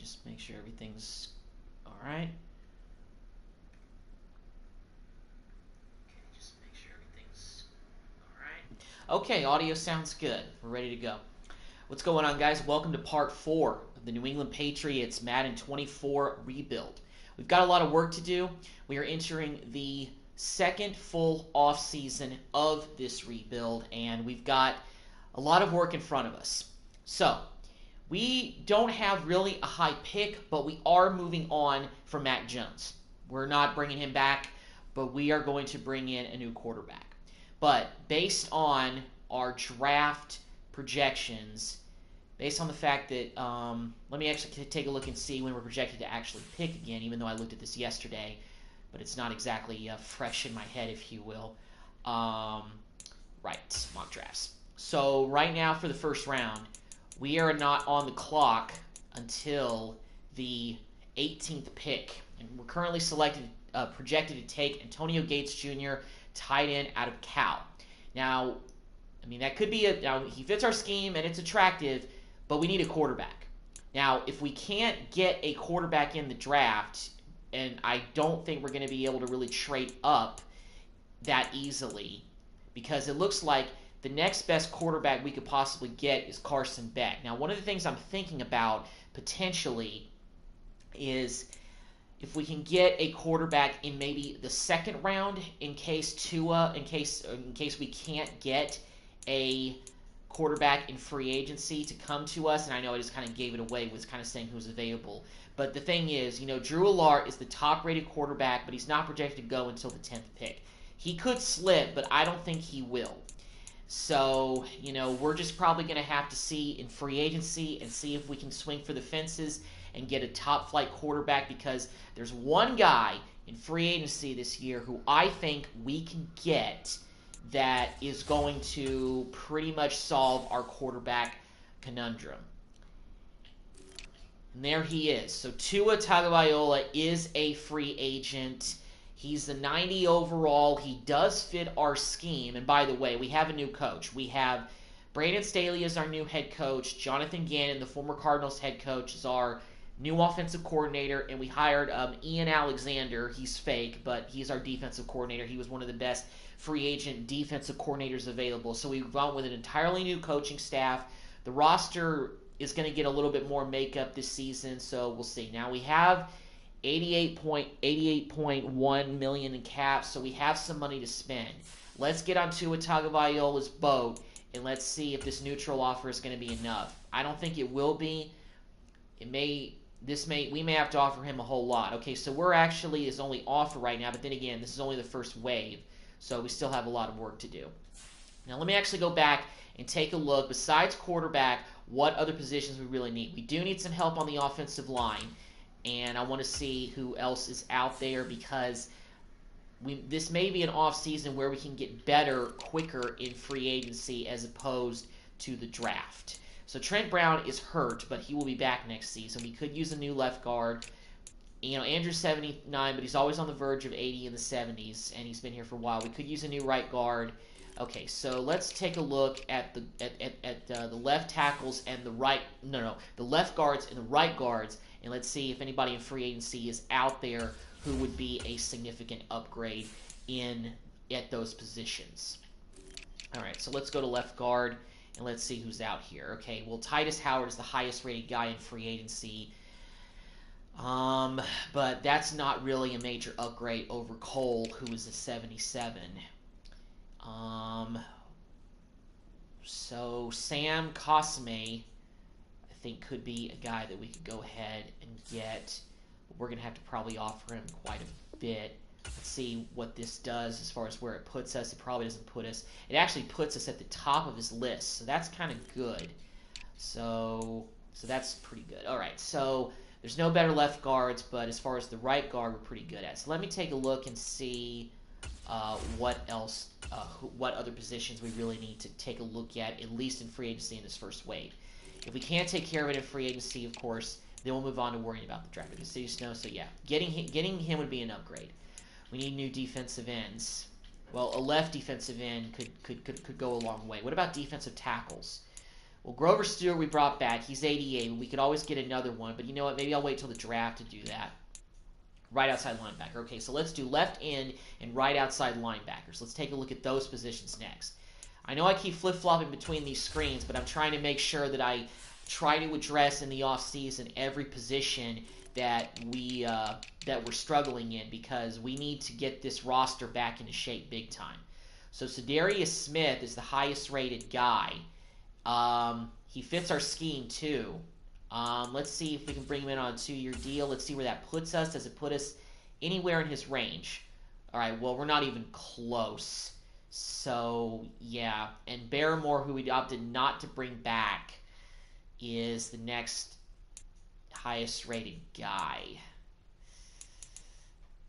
just make sure everything's all right. Okay, audio sounds good. We're ready to go. What's going on, guys? Welcome to part 4 of the New England Patriots Madden 24 rebuild. We've got a lot of work to do. We are entering the second full offseason of this rebuild, and we've got a lot of work in front of us. So, we don't have really a high pick, but we are moving on from Mac Jones. We're not bringing him back, but we are going to bring in a new quarterback. But based on our draft projections, based on the fact that, let me actually take a look and see when we're projected to actually pick again, even though I looked at this yesterday, but it's not exactly fresh in my head, if you will. Right, mock drafts. So right now for the first round, we are not on the clock until the 18th pick, and we're currently projected to take Antonio Gates Jr., tight end out of Cal. Now, I mean, that could be now he fits our scheme and it's attractive, but we need a quarterback. Now, if we can't get a quarterback in the draft, and I don't think we're going to be able to really trade up that easily, because it looks like the next best quarterback we could possibly get is Carson Beck. Now, one of the things I'm thinking about potentially is if we can get a quarterback in maybe the second round in case we can't get a quarterback in free agency to come to us, and I know I just kind of gave it away with kind of saying who's available. But the thing is, Drew Allard is the top-rated quarterback, but he's not projected to go until the 10th pick. He could slip, but I don't think he will. So, we're just probably going to have to see in free agency and see if we can swing for the fences and get a top-flight quarterback, because there's one guy in free agency this year who I think we can get that is going to pretty much solve our quarterback conundrum. And there he is. So Tua Tagovailoa is a free agent. He's the 90 overall. He does fit our scheme. And by the way, we have a new coach. We have Brandon Staley as our new head coach. Jonathan Gannon, the former Cardinals head coach, is our new offensive coordinator. And we hired Ian Alexander. He's fake, but he's our defensive coordinator. He was one of the best free agent defensive coordinators available. So we've gone with an entirely new coaching staff. The roster is going to get a little bit more makeup this season, so we'll see. Now we have $88.1 million in cap, so we have some money to spend. Let's get on Tua Tagovailoa's boat, and let's see if this neutral offer is going to be enough. I don't think it will be. We may have to offer him a whole lot. Okay, so we're actually his only offer right now, but then again, this is only the first wave, so we still have a lot of work to do. Now let me actually go back and take a look, besides quarterback, what other positions we really need. We do need some help on the offensive line, and I want to see who else is out there, because this may be an off-season where we can get better quicker in free agency as opposed to the draft. So Trent Brown is hurt, but he will be back next season. We could use a new left guard. Andrew's 79, but he's always on the verge of 80 in the 70s, and he's been here for a while. We could use a new right guard. Okay, so let's take a look at the left tackles and the left guards and the right guards, and let's see if anybody in free agency is out there who would be a significant upgrade at those positions. All right, so let's go to left guard and let's see who's out here. Okay, well, Titus Howard is the highest rated guy in free agency, but that's not really a major upgrade over Cole, who is a 77. So Sam Cosme, I think, could be a guy that we could go ahead and get. We're going to have to probably offer him quite a bit. Let's see what this does as far as where it puts us. It probably doesn't put us. It actually puts us at the top of his list, so that's kind of good. So that's pretty good. All right, so there's no better left guards, but as far as the right guard, we're pretty good at. So let me take a look and see what else, what other positions we really need to take a look at least in free agency in this first wave. If we can't take care of it in free agency, of course, then we'll move on to worrying about the draft. Because City Snow, so yeah, getting him would be an upgrade. We need new defensive ends. Well, a left defensive end could go a long way. What about defensive tackles? Well, Grover Stewart we brought back. He's 88. We could always get another one, but you know what? Maybe I'll wait till the draft to do that. Right outside linebacker. Okay, so let's do left end and right outside linebackers. Let's take a look at those positions next. I know I keep flip-flopping between these screens, but I'm trying to make sure that I try to address in the offseason every position that we're struggling in, because we need to get this roster back into shape big time. So Za'Darius Smith is the highest rated guy. He fits our scheme too. Let's see if we can bring him in on a 2-year deal. Let's see where that puts us. Does it put us anywhere in his range? All right, well, we're not even close. So, yeah. And Barrymore, who we opted not to bring back, is the next highest rated guy.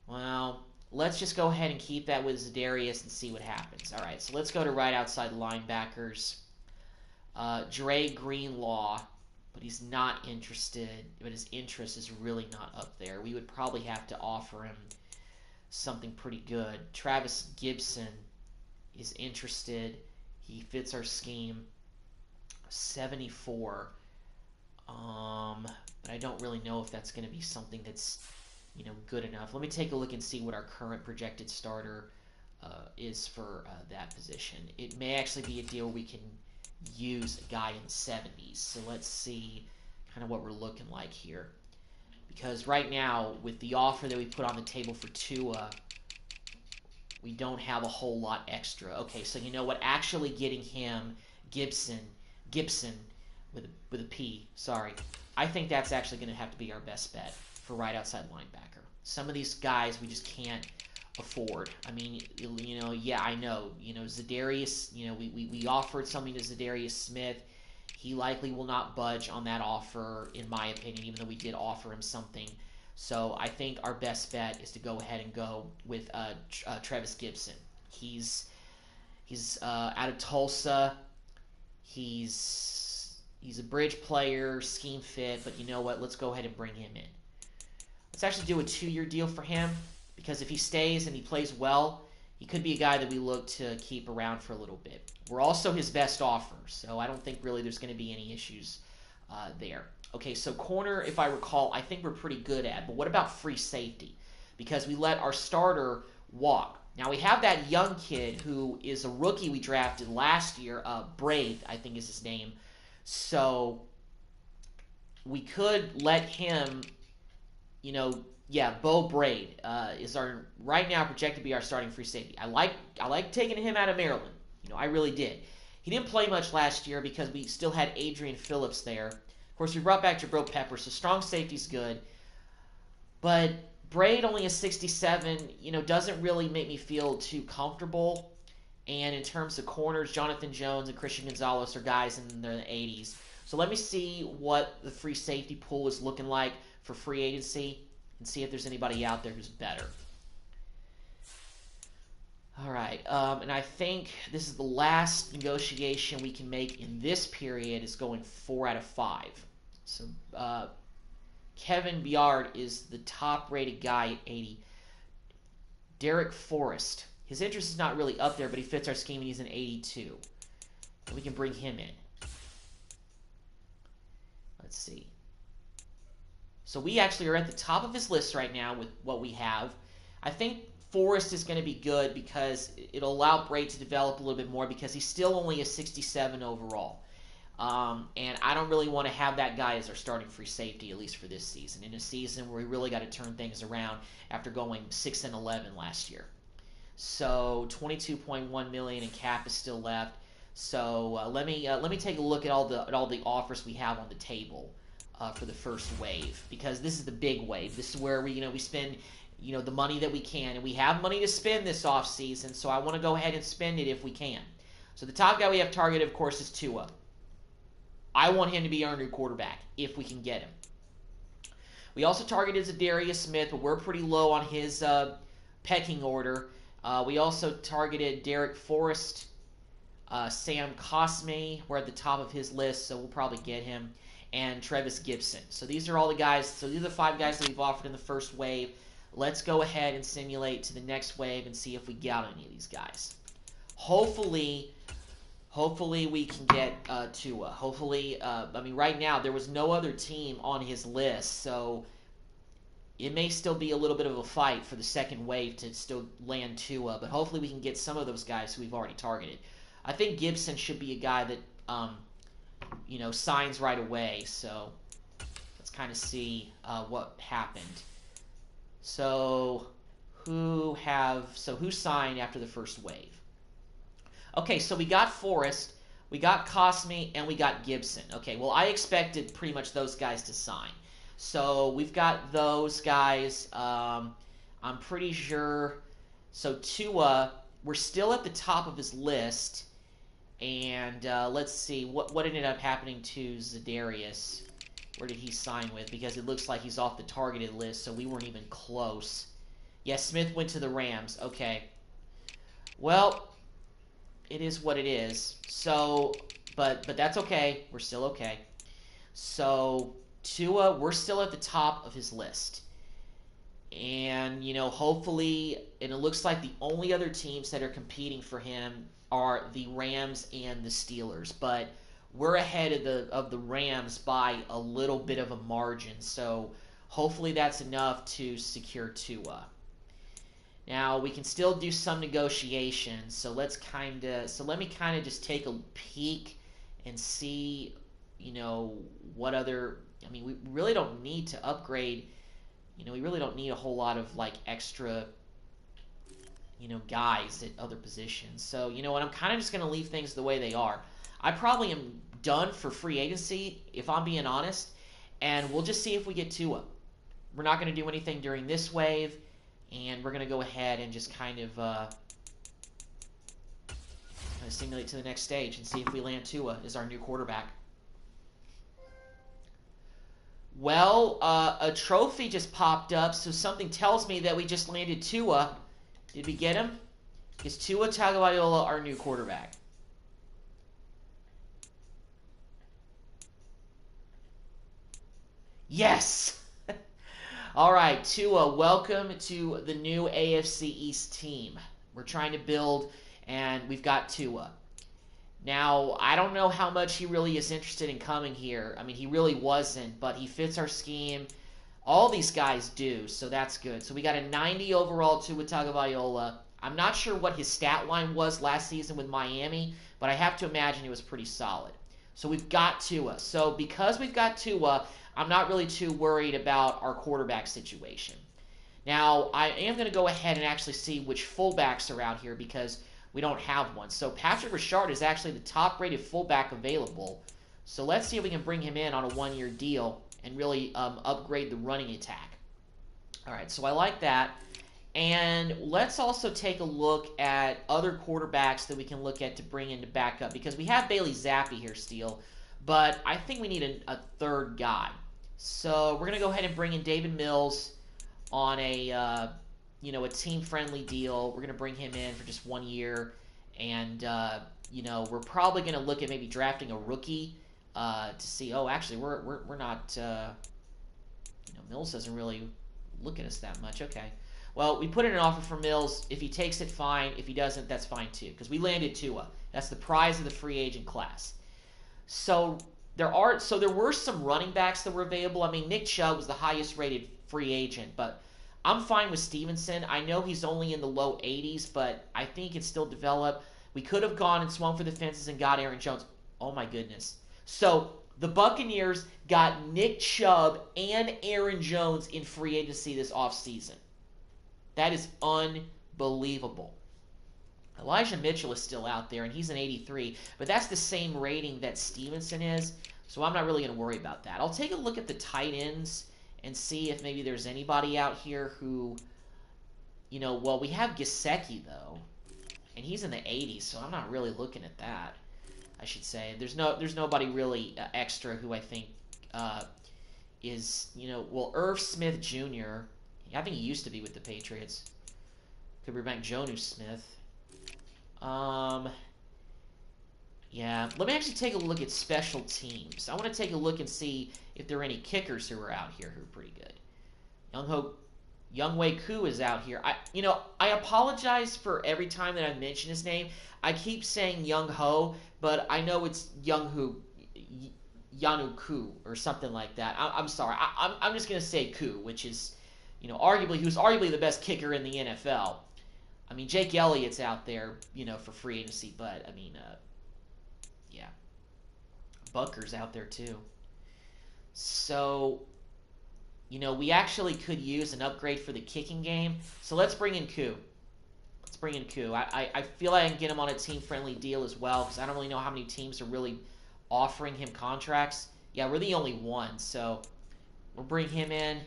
Well, let's just go ahead and keep that with Za'Darius and see what happens. All right, so let's go to right outside linebackers. Dre Greenlaw, but he's not interested. But his interest is really not up there. We would probably have to offer him something pretty good. Travis Gibson is interested. He fits our scheme. 74. But I don't really know if that's going to be something that's, good enough. Let me take a look and see what our current projected starter is for that position. It may actually be a deal we can use a guy in the 70s. So let's see kind of what we're looking like here. Because right now, with the offer that we put on the table for Tua, we don't have a whole lot extra. Okay, so you know what? Actually getting him, Gibson with a P, sorry. I think that's actually going to have to be our best bet for right outside linebacker. Some of these guys we just can't afford. I mean, yeah, I know. Za'Darius, we offered something to Za'Darius Smith. He likely will not budge on that offer, in my opinion, even though we did offer him something. So I think our best bet is to go ahead and go with Travis Gibson. He's out of Tulsa. He's a bridge player, scheme fit, but you know what? Let's go ahead and bring him in. Let's actually do a 2-year deal for him, because if he stays and he plays well, he could be a guy that we look to keep around for a little bit. We're also his best offer, so I don't think really there's going to be any issues there. Okay, so corner, if I recall, I think we're pretty good at, but what about free safety? Because we let our starter walk. Now, we have that young kid who is a rookie we drafted last year, Brave, I think is his name. So we could let him, Bo Braid is our right now projected to be our starting free safety. I like taking him out of Maryland. I really did. He didn't play much last year because we still had Adrian Phillips there. Of course, we brought back Jabril Pepper, so strong safety's good. But Braid only a 67, doesn't really make me feel too comfortable. And in terms of corners, Jonathan Jones and Christian Gonzalez are guys in the 80s. So let me see what the free safety pool is looking like for free agency and see if there's anybody out there who's better. All right, and I think this is the last negotiation we can make in this period is going 4 out of 5. So Kevin Byard is the top-rated guy at 80. Derek Forrest. His interest is not really up there, but he fits our scheme, and he's an 82. And we can bring him in. Let's see. So we actually are at the top of his list right now with what we have. I think Forrest is going to be good because it'll allow Braid to develop a little bit more because he's still only a 67 overall. And I don't really want to have that guy as our starting free safety, at least for this season. In a season where we really got to turn things around after going 6-11 last year. So $22.1 million in cap is still left. So let me take a look at all the offers we have on the table for the first wave, because this is the big wave. This is where we spend the money that we can, and we have money to spend this offseason. So I want to go ahead and spend it if we can. So the top guy we have targeted, of course, is Tua. I want him to be our new quarterback if we can get him. We also targeted Za'Darius Smith, but we're pretty low on his pecking order. We also targeted Derek Forrest, Sam Cosme. We're at the top of his list, so we'll probably get him, and Travis Gibson. So these are all the guys. So these are the 5 guys that we've offered in the first wave. Let's go ahead and simulate to the next wave and see if we get any of these guys. Hopefully, Hopefully we can get Tua. Hopefully, I mean, right now there was no other team on his list, so it may still be a little bit of a fight for the second wave to still land Tua, but hopefully we can get some of those guys who we've already targeted. I think Gibson should be a guy that, signs right away, so let's kind of see what happened. So who signed after the first wave? Okay, so we got Forrest, we got Cosme, and we got Gibson. Okay, well, I expected pretty much those guys to sign. So we've got those guys. I'm pretty sure. So Tua, we're still at the top of his list. And let's see, what ended up happening to Za'Darius? Where did he sign with? Because it looks like he's off the targeted list, so we weren't even close. Yes, Smith went to the Rams. Okay. Well, it is what it is. So, but that's okay. We're still okay. So, Tua, we're still at the top of his list. And, hopefully, and it looks like the only other teams that are competing for him are the Rams and the Steelers. But we're ahead of the Rams by a little bit of a margin. So, hopefully that's enough to secure Tua. Now, we can still do some negotiations, so let me kind of just take a peek and see, what other, I mean, we really don't need to upgrade, we really don't need a whole lot of, extra, guys at other positions. So, you know what, I'm kind of just going to leave things the way they are. I probably am done for free agency, if I'm being honest, and we'll just see if we get Tua. We're not going to do anything during this wave. And we're going to go ahead and just kind of simulate to the next stage and see if we land Tua as our new quarterback. Well, a trophy just popped up, so something tells me that we just landed Tua. Did we get him? Is Tua Tagovailoa our new quarterback? Yes! All right, Tua, welcome to the new AFC East team. We're trying to build, and we've got Tua. Now, I don't know how much he really is interested in coming here. I mean, he really wasn't, but he fits our scheme. All these guys do, so that's good. So we got a 90 overall Tua Tagovailoa. I'm not sure what his stat line was last season with Miami, but I have to imagine it was pretty solid. So we've got Tua. So because we've got Tua, I'm not really too worried about our quarterback situation. Now, I am going to go ahead and actually see which fullbacks are out here because we don't have one. So Patrick Ricard is actually the top-rated fullback available. So let's see if we can bring him in on a one-year deal and really upgrade the running attack. All right, so I like that. And let's also take a look at other quarterbacks that we can look at to bring in to back up because we have Bailey Zappi here still, but I think we need a third guy. So we're going to go ahead and bring in David Mills on a team-friendly deal. We're going to bring him in for just 1 year. And, we're probably going to look at maybe drafting a rookie to see, actually, we're not, Mills doesn't really look at us that much. Okay. Well, we put in an offer for Mills. If he takes it, fine. If he doesn't, that's fine too. Because we landed Tua. That's the prize of the free agent class. So there were some running backs that were available. I mean, Nick Chubb was the highest rated free agent, but I'm fine with Stevenson. I know he's only in the low 80s, but I think he can still develop. We could have gone and swung for the fences and got Aaron Jones. Oh my goodness. So the Buccaneers got Nick Chubb and Aaron Jones in free agency this offseason. That is unbelievable. Elijah Mitchell is still out there, and he's an 83, but that's the same rating that Stevenson is, so I'm not really going to worry about that. I'll take a look at the tight ends and see if maybe there's anybody out here who, we have Gesicki, though, and he's in the 80s, so I'm not really looking at that, I should say. There's nobody really extra who I think is, Irv Smith Jr., I think he used to be with the Patriots. Could bring back Jonnu Smith. Yeah, let me actually take a look at special teams. I want to take a look and see if there are any kickers who are out here who are pretty good. Young Ho Youngwei Koo is out here. I apologize for every time that I mention his name. I keep saying Young Ho, but I know it's Young Hu, Yanu Koo or something like that. I'm sorry. I'm just gonna say Koo, which is, arguably who's arguably the best kicker in the NFL. I mean, Jake Elliott's out there, for free agency, but I mean, yeah, Butker's out there too. So, we actually could use an upgrade for the kicking game. So let's bring in Koo. Let's bring in Koo. I feel like I can get him on a team-friendly deal as well, because I don't really know how many teams are really offering him contracts. Yeah, we're the only one, so we'll bring him in.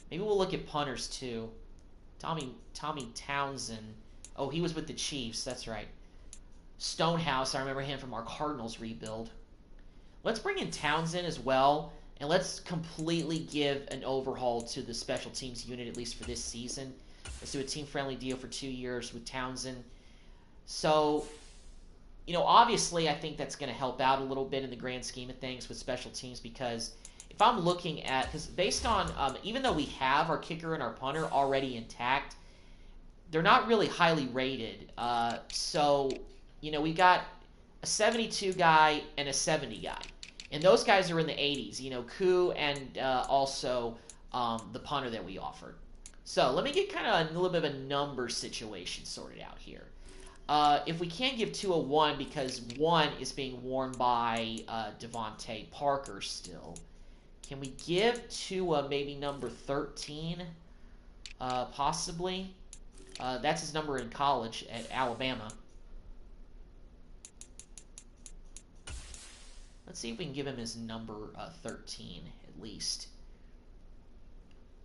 Maybe we'll look at punters too. Tommy Townsend. Oh, he was with the Chiefs. That's right. Stonehouse. I remember him from our Cardinals rebuild. Let's bring in Townsend as well, and let's completely give an overhaul to the special teams unit, at least for this season. Let's do a team-friendly deal for 2 years with Townsend. So, obviously I think that's going to help out a little bit in the grand scheme of things with special teams, because if I'm looking at, because based on, even though we have our kicker and our punter already intact, they're not really highly rated. So, we got a 72 guy and a 70 guy. And those guys are in the 80s, Koo and also the punter that we offered. So let me get kind of a little bit of a number situation sorted out here. If we can't give Tua 1 because 1 is being worn by Devontae Parker still, can we give Tua maybe number 13? Possibly. That's his number in college at Alabama. Let's see if we can give him his number 13 at least.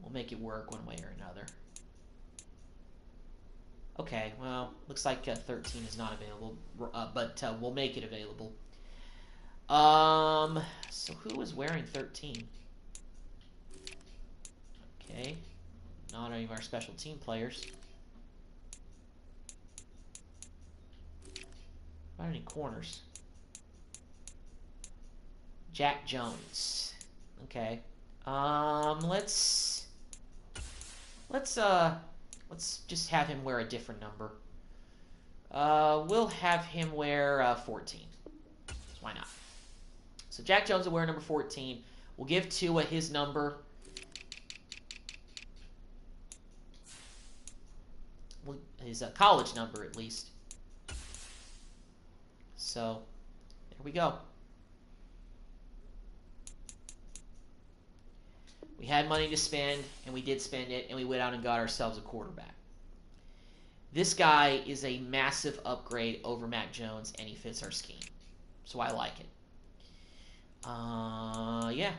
We'll make it work one way or another. Okay, well, looks like 13 is not available, but we'll make it available. So who is wearing 13? Okay, not any of our special team players. Not any corners. Jack Jones. Okay. Let's just have him wear a different number. We'll have him wear 14. Why not? So Jack Jones will wear number 14. We'll give Tua his number. His college number, at least. So, there we go. We had money to spend, and we did spend it, and we went out and got ourselves a quarterback. This guy is a massive upgrade over Mac Jones, and he fits our scheme. So I like it. Yeah.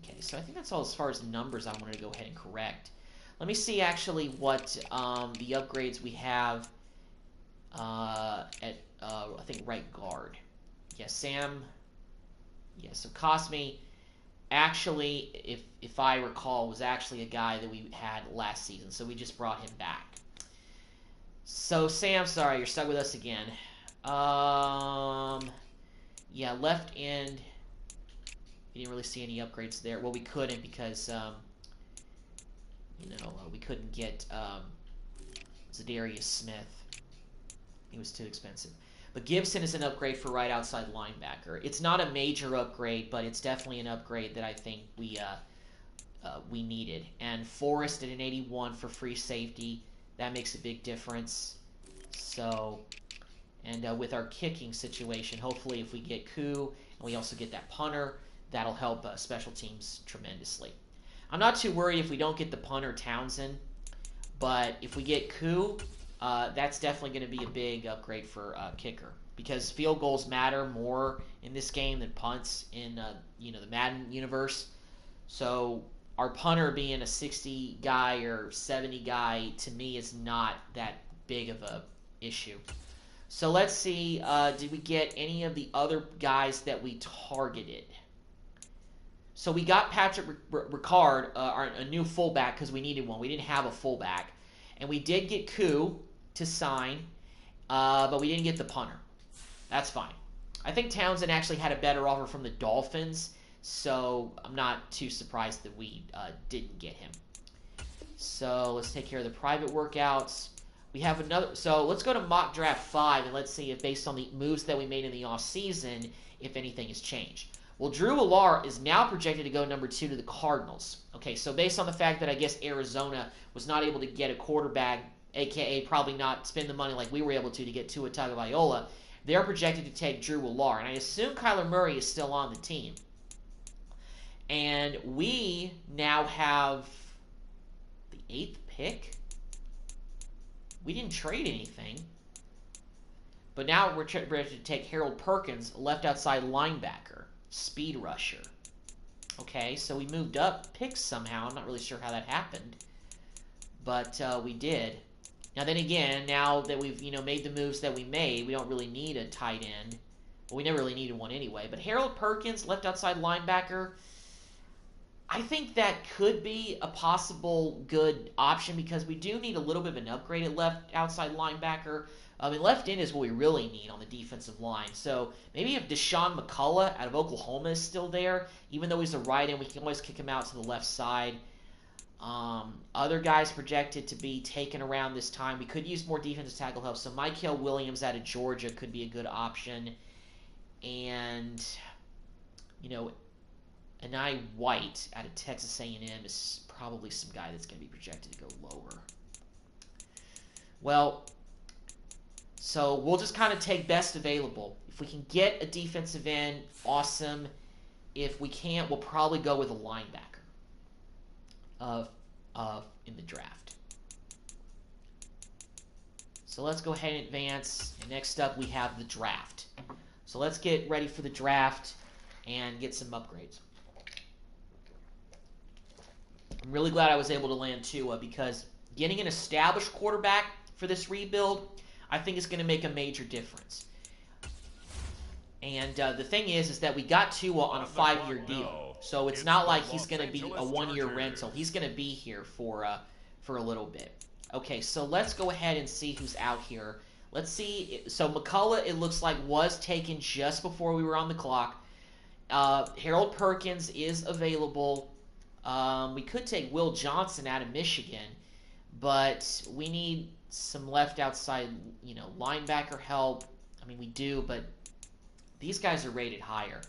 Okay, so I think that's all as far as numbers I wanted to go ahead and correct. Let me see actually what the upgrades we have at, I think, right guard. Yeah, Sam. Yeah, so Cosme, actually, if I recall, was actually a guy that we had last season, so we just brought him back. So, Sam, sorry, you're stuck with us again. Yeah, left end, we didn't really see any upgrades there. Well, we couldn't because, we couldn't get Zadarius Smith. He was too expensive. But Gibson is an upgrade for right outside linebacker. It's not a major upgrade, but it's definitely an upgrade that I think we needed. And Forrest at an 81 for free safety. That makes a big difference. So, and with our kicking situation, hopefully if we get Koo and we also get that punter, that'll help special teams tremendously. I'm not too worried if we don't get the punter Townsend, but if we get Koo, that's definitely going to be a big upgrade for kicker, because field goals matter more in this game than punts in the Madden universe. So our punter being a 60 guy or 70 guy to me is not that big of a issue. So let's see, did we get any of the other guys that we targeted? So we got Patrick Ricard, a new fullback, because we needed one. We didn't have a fullback. And we did get Koo to sign, but we didn't get the punter. That's fine. I think Townsend actually had a better offer from the Dolphins, so I'm not too surprised that we didn't get him. So let's take care of the private workouts. We have another. So let's go to mock draft 5 and let's see if, based on the moves that we made in the offseason, if anything has changed. Well, Drew Allar is now projected to go number 2 to the Cardinals. Okay, so based on the fact that I guess Arizona was not able to get a quarterback, aka probably not spend the money like we were able to get Tua Tagovailoa, they're projected to take Drew Allar. And I assume Kyler Murray is still on the team. And we now have the 8th pick. We didn't trade anything. But now we're ready to take Harold Perkins, left outside linebacker, speed rusher. Okay, so we moved up picks somehow. I'm not really sure how that happened. But we did. Now then again, now that we've made the moves that we made, we don't really need a tight end. Well, we never really needed one anyway. But Harold Perkins, left outside linebacker, I think that could be a possible good option because we do need a little bit of an upgrade at left outside linebacker. I mean, left end is what we really need on the defensive line. So maybe if Deshaun McCullough out of Oklahoma is still there, even though he's a right end, we can always kick him out to the left side. Other guys projected to be taken around this time. We could use more defensive tackle help. So Mykel Williams out of Georgia could be a good option. And, Anai White out of Texas A&M is probably some guy that's going to be projected to go lower. Well, so we'll just kind of take best available. If we can get a defensive end, awesome. If we can't, we'll probably go with a linebacker in the draft. So let's go ahead and advance. And next up, we have the draft. So let's get ready for the draft and get some upgrades. I'm really glad I was able to land Tua because getting an established quarterback for this rebuild, I think is going to make a major difference. And the thing is that we got Tua on a 5-year deal. So it's not like he's going to be a 1-year rental. He's going to be here for a little bit. Okay, so let's go ahead and see who's out here. Let's see. So McCullough, it looks like, was taken just before we were on the clock. Harold Perkins is available. We could take Will Johnson out of Michigan, but we need some left outside, linebacker help. I mean, we do, but these guys are rated higher.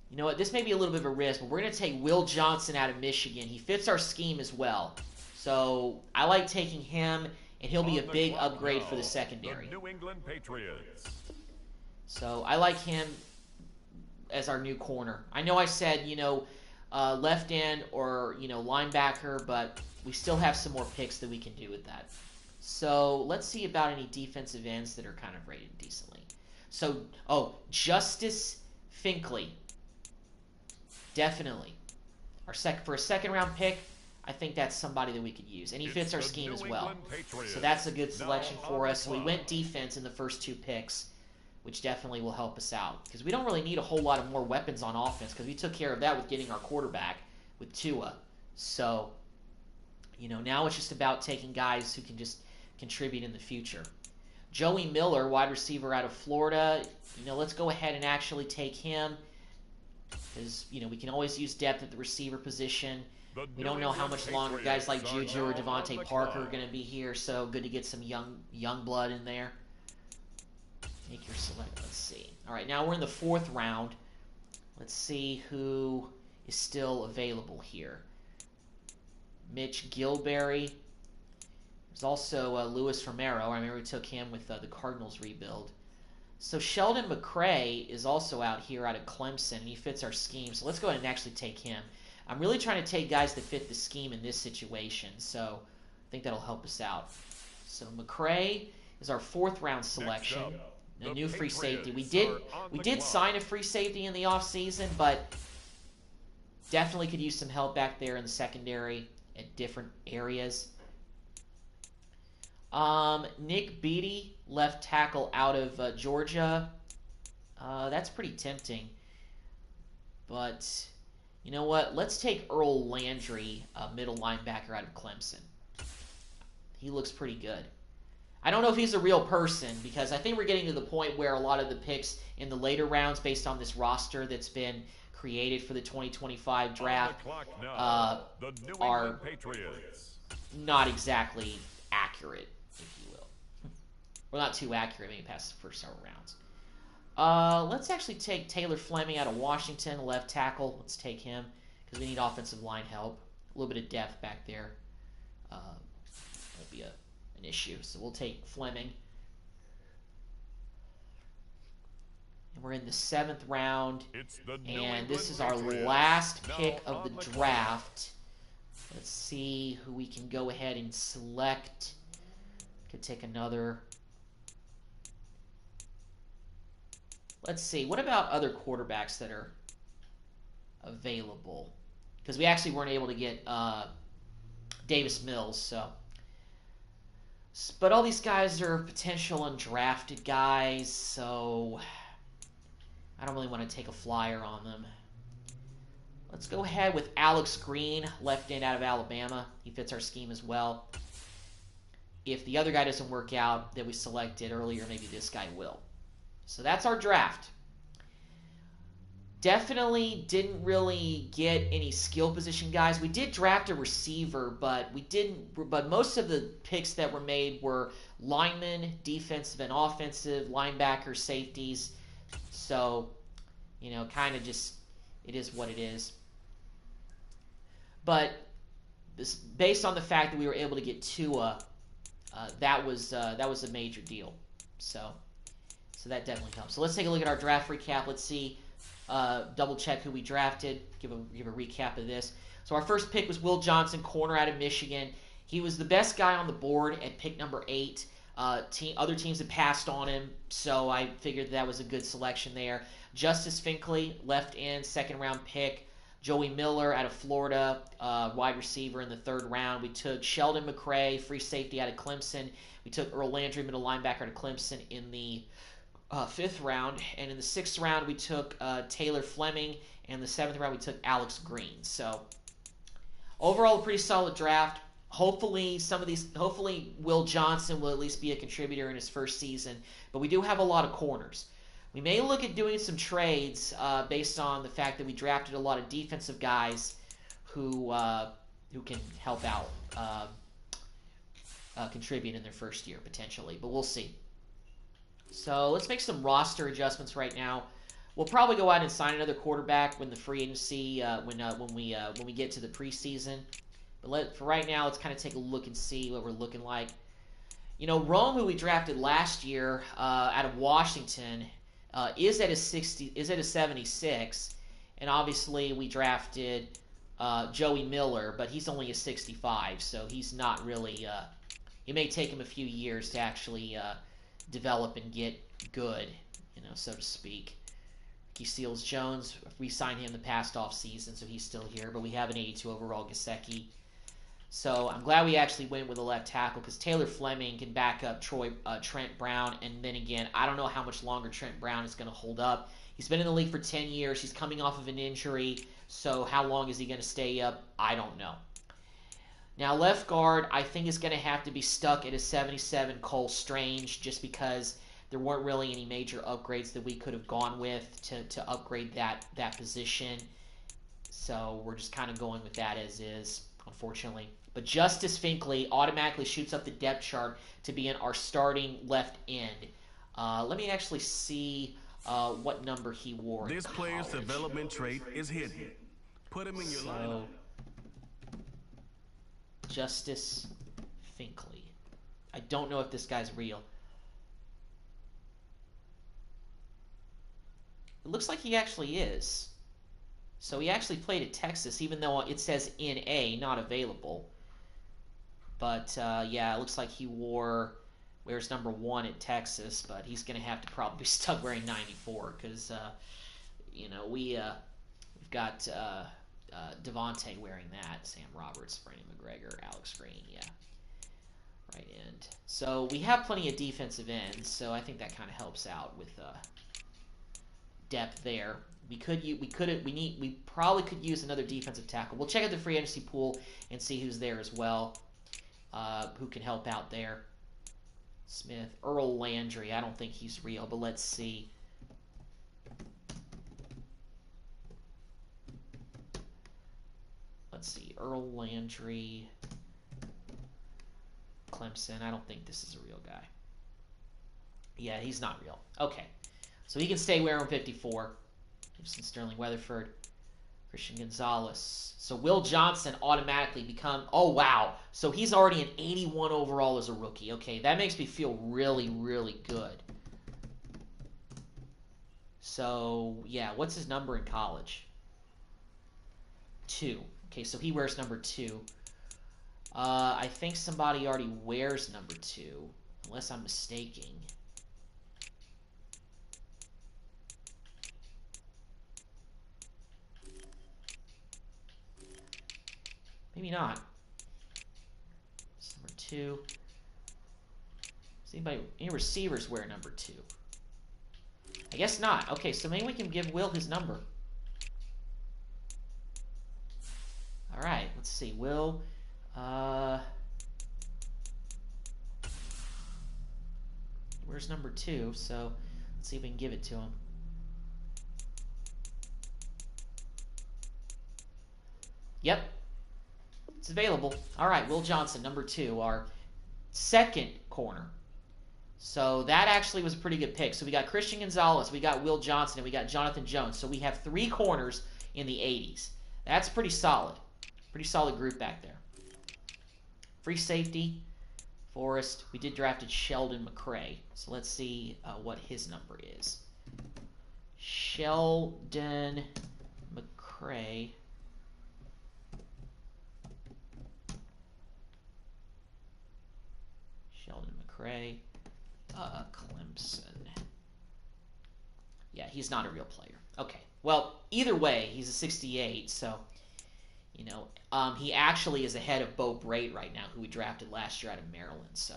You know what? This may be a little bit of a risk, but we're going to take Will Johnson out of Michigan. He fits our scheme as well. So I like taking him, and he'll be a big upgrade for the secondary. The New England Patriots. So I like him as our new corner. I know I said, left end or, linebacker, but we still have some more picks that we can do with that. So let's see about any defensive ends that are kind of rated decently. So, Justice Finkley. Definitely. For a second-round pick, I think that's somebody that we could use. And he fits our scheme as well. So that's a good selection for us. So we went defense in the first 2 picks, which definitely will help us out. Because we don't really need a whole lot of more weapons on offense because we took care of that with getting our quarterback with Tua. So, now it's just about taking guys who can just contribute in the future. Joey Miller, wide receiver out of Florida. Let's go ahead and actually take him because, we can always use depth at the receiver position. We don't know how much longer guys like Juju or Devontae Parker are going to be here, so good to get some young blood in there. Make your select. Let's see. All right, now we're in the 4th round. Let's see who is still available here. Mitch Gilberry. There's also Luis Romero. I remember we took him with the Cardinals rebuild. So Sheldon McCray is also out here out of Clemson, and he fits our scheme. So let's go ahead and actually take him. I'm really trying to take guys that fit the scheme in this situation, so I think that'll help us out. So McCray is our 4th round selection. A new free safety. We did sign a free safety in the offseason, but definitely could use some help back there in the secondary at different areas. Nick Beatty, left tackle out of Georgia. That's pretty tempting. But you know what? Let's take Earl Landry, middle linebacker out of Clemson. He looks pretty good. I don't know if he's a real person because I think we're getting to the point where a lot of the picks in the later rounds based on this roster that's been created for the 2025 draft the New are England Patriots. not exactly accurate, if you will. Well, not too accurate, maybe past the first several rounds. Let's actually take Taylor Fleming out of Washington, left tackle. Let's take him because we need offensive line help. A little bit of depth back there won't be an issue. So we'll take Fleming. And we're in the 7th round. And this is our last pick of the draft. Let's see who we can go ahead and select. Could take another. Let's see. What about other quarterbacks that are available? Because we actually weren't able to get Davis Mills. But all these guys are potential undrafted guys, so I don't really want to take a flyer on them. Let's go ahead with Alex Green, left end out of Alabama. He fits our scheme as well. If the other guy doesn't work out that we selected earlier, maybe this guy will. So that's our draft. Definitely didn't really get any skill position guys. We did draft a receiver, but we didn't. But most of the picks that were made were linemen, defensive and offensive, linebackers, safeties. So, you know, kind of just it is what it is. But based on the fact that we were able to get Tua, that was a major deal. So that definitely helps. So let's take a look at our draft recap. Let's see, double check who we drafted. Give a recap of this. So our first pick was Will Johnson, corner out of Michigan. He was the best guy on the board at pick number 8. Other teams had passed on him, so I figured that was a good selection there. Justice Finkley, left end, 2nd round pick. Joey Miller out of Florida, wide receiver in the 3rd round. We took Sheldon McCray, free safety out of Clemson. We took Earl Landry, middle linebacker out of Clemson in the 5th round. And in the 6th round, we took Taylor Fleming. And in the 7th round, we took Alex Green. So overall, a pretty solid draft. Hopefully Will Johnson will at least be a contributor in his first season. But we do have a lot of corners. We may look at doing some trades based on the fact that we drafted a lot of defensive guys who can help out, contribute in their first year potentially. But we'll see. So let's make some roster adjustments right now. We'll probably go out and sign another quarterback when the free agency when we get to the preseason. But for right now, let's kind of take a look and see what we're looking like. You know, Rome, who we drafted last year out of Washington, is at a 76, and obviously we drafted Joey Miller, but he's only a 65, so he's not really. It may take him a few years to actually develop and get good, you know, so to speak. Ricky Seals-Jones, we signed him the past offseason, so he's still here, but we have an 82 overall Gesicki. So I'm glad we actually went with a left tackle because Taylor Fleming can back up Trent Brown. And then again, I don't know how much longer Trent Brown is going to hold up. He's been in the league for 10 years. He's coming off of an injury. So how long is he going to stay up? I don't know. Now, left guard, I think is going to have to be stuck at a 77 Cole Strange just because there weren't really any major upgrades that we could have gone with to upgrade that position. So we're just kind of going with that as is, unfortunately. But Justice Finkley automatically shoots up the depth chart to be in our starting left end. Let me actually see what number he wore. This player's development trait is hidden. Put him in your lineup. Justice Finkley. I don't know if this guy's real. It looks like he actually is. So he actually played at Texas, even though it says NA, not available. But, yeah, it looks like he wears number 1 at Texas, but he's going to have to probably be stuck wearing 94 because, you know, we've got Devontae wearing that, Sam Roberts, Brandon McGregor, Alex Green, yeah, right end. So we have plenty of defensive ends, so I think that kind of helps out with depth there. We probably could use another defensive tackle. We'll check out the free agency pool and see who's there as well, who can help out there. Smith, Earl Landry. I don't think he's real, but let's see. Let's see, Earl Landry. Clemson. I don't think this is a real guy. Yeah, he's not real. Okay. So he can stay wearing 54. Gibson, Sterling, Weatherford, Christian Gonzalez. So Will Johnson automatically become... Oh, wow. So he's already an 81 overall as a rookie. Okay, that makes me feel really, really good. So, yeah, what's his number in college? 2. Okay, so he wears number 2. I think somebody already wears number 2, unless I'm mistaken. Maybe not. It's number 2. Does any receivers wear number 2? I guess not. Okay, so maybe we can give Will his number. All right, let's see. Will, where's number 2? So let's see if we can give it to him. Yep, it's available. All right, Will Johnson, number 2, our second corner. So that actually was a pretty good pick. So we got Christian Gonzalez, we got Will Johnson, and we got Jonathan Jones. So we have 3 corners in the 80s. That's pretty solid. Pretty solid group back there. Free safety, Forrest. We did drafted Sheldon McCray. So let's see what his number is. Sheldon McCray. Sheldon McCray. Clemson. Yeah, he's not a real player. Okay. Well, either way, he's a 68, so, you know, he actually is ahead of Bo Brate right now, who we drafted last year out of Maryland, so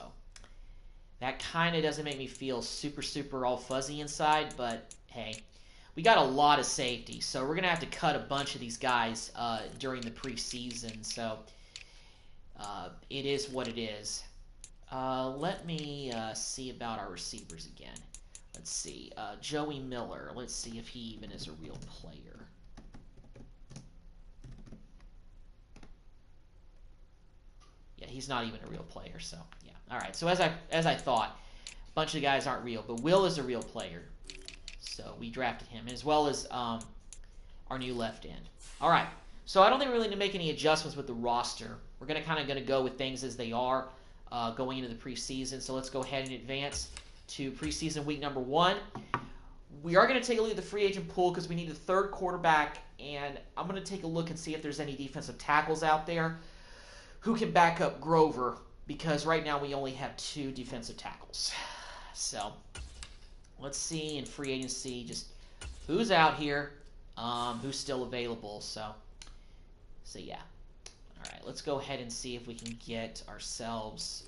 that kind of doesn't make me feel super, super all fuzzy inside, but hey, we got a lot of safety, so we're going to have to cut a bunch of these guys during the preseason, so it is what it is. Let me see about our receivers again. Let's see. Joey Miller. Let's see if he even is a real player. Yeah, he's not even a real player, so yeah. All right, so as I thought, a bunch of guys aren't real, but Will is a real player. So we drafted him, as well as our new left end. All right, so I don't think we really need to make any adjustments with the roster. We're kind of go with things as they are. Going into the preseason. So let's go ahead and advance to preseason week number 1. We are going to take a look at the free agent pool because we need a 3rd quarterback, and I'm going to take a look and see if there's any defensive tackles out there who can back up Grover, because right now we only have 2 defensive tackles. So let's see in free agency just who's out here, who's still available. So yeah. All right, let's go ahead and see if we can get ourselves